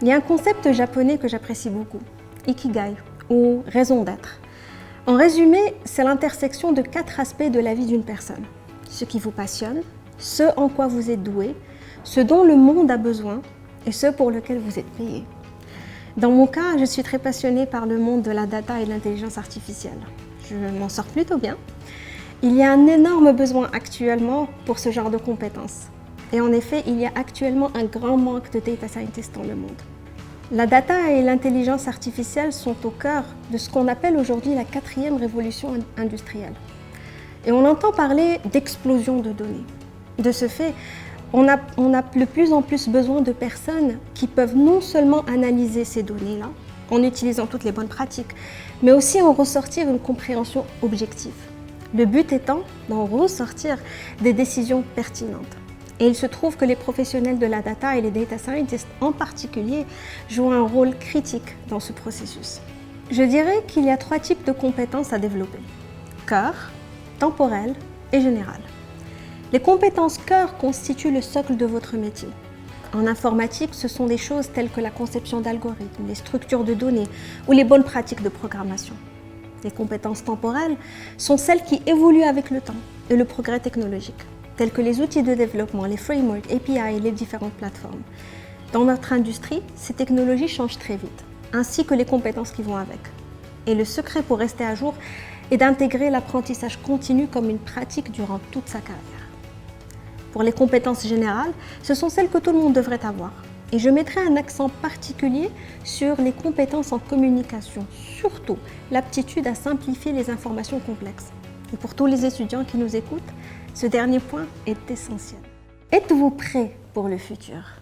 Il y a un concept japonais que j'apprécie beaucoup, Ikigai, ou raison d'être. En résumé, c'est l'intersection de 4 aspects de la vie d'une personne. Ce qui vous passionne, ce en quoi vous êtes doué, ce dont le monde a besoin et ce pour lequel vous êtes payé. Dans mon cas, je suis très passionnée par le monde de la data et de l'intelligence artificielle. Je m'en sors plutôt bien. Il y a un énorme besoin actuellement pour ce genre de compétences. Et en effet, il y a actuellement un grand manque de data scientists dans le monde. La data et l'intelligence artificielle sont au cœur de ce qu'on appelle aujourd'hui la 4e révolution industrielle. Et on entend parler d'explosion de données. De ce fait, on a de plus en plus besoin de personnes qui peuvent non seulement analyser ces données-là, en utilisant toutes les bonnes pratiques, mais aussi en ressortir une compréhension objective. Le but étant d'en ressortir des décisions pertinentes. Et il se trouve que les professionnels de la data et les data scientists en particulier jouent un rôle critique dans ce processus. Je dirais qu'il y a 3 types de compétences à développer: cœur, temporel et général. Les compétences cœur constituent le socle de votre métier. En informatique, ce sont des choses telles que la conception d'algorithmes, les structures de données ou les bonnes pratiques de programmation. Les compétences temporelles sont celles qui évoluent avec le temps et le progrès technologique, tels que les outils de développement, les frameworks, API et les différentes plateformes. Dans notre industrie, ces technologies changent très vite, ainsi que les compétences qui vont avec. Et le secret pour rester à jour est d'intégrer l'apprentissage continu comme une pratique durant toute sa carrière. Pour les compétences générales, ce sont celles que tout le monde devrait avoir. Et je mettrai un accent particulier sur les compétences en communication, surtout l'aptitude à simplifier les informations complexes. Et pour tous les étudiants qui nous écoutent, ce dernier point est essentiel. Êtes-vous prêts pour le futur ?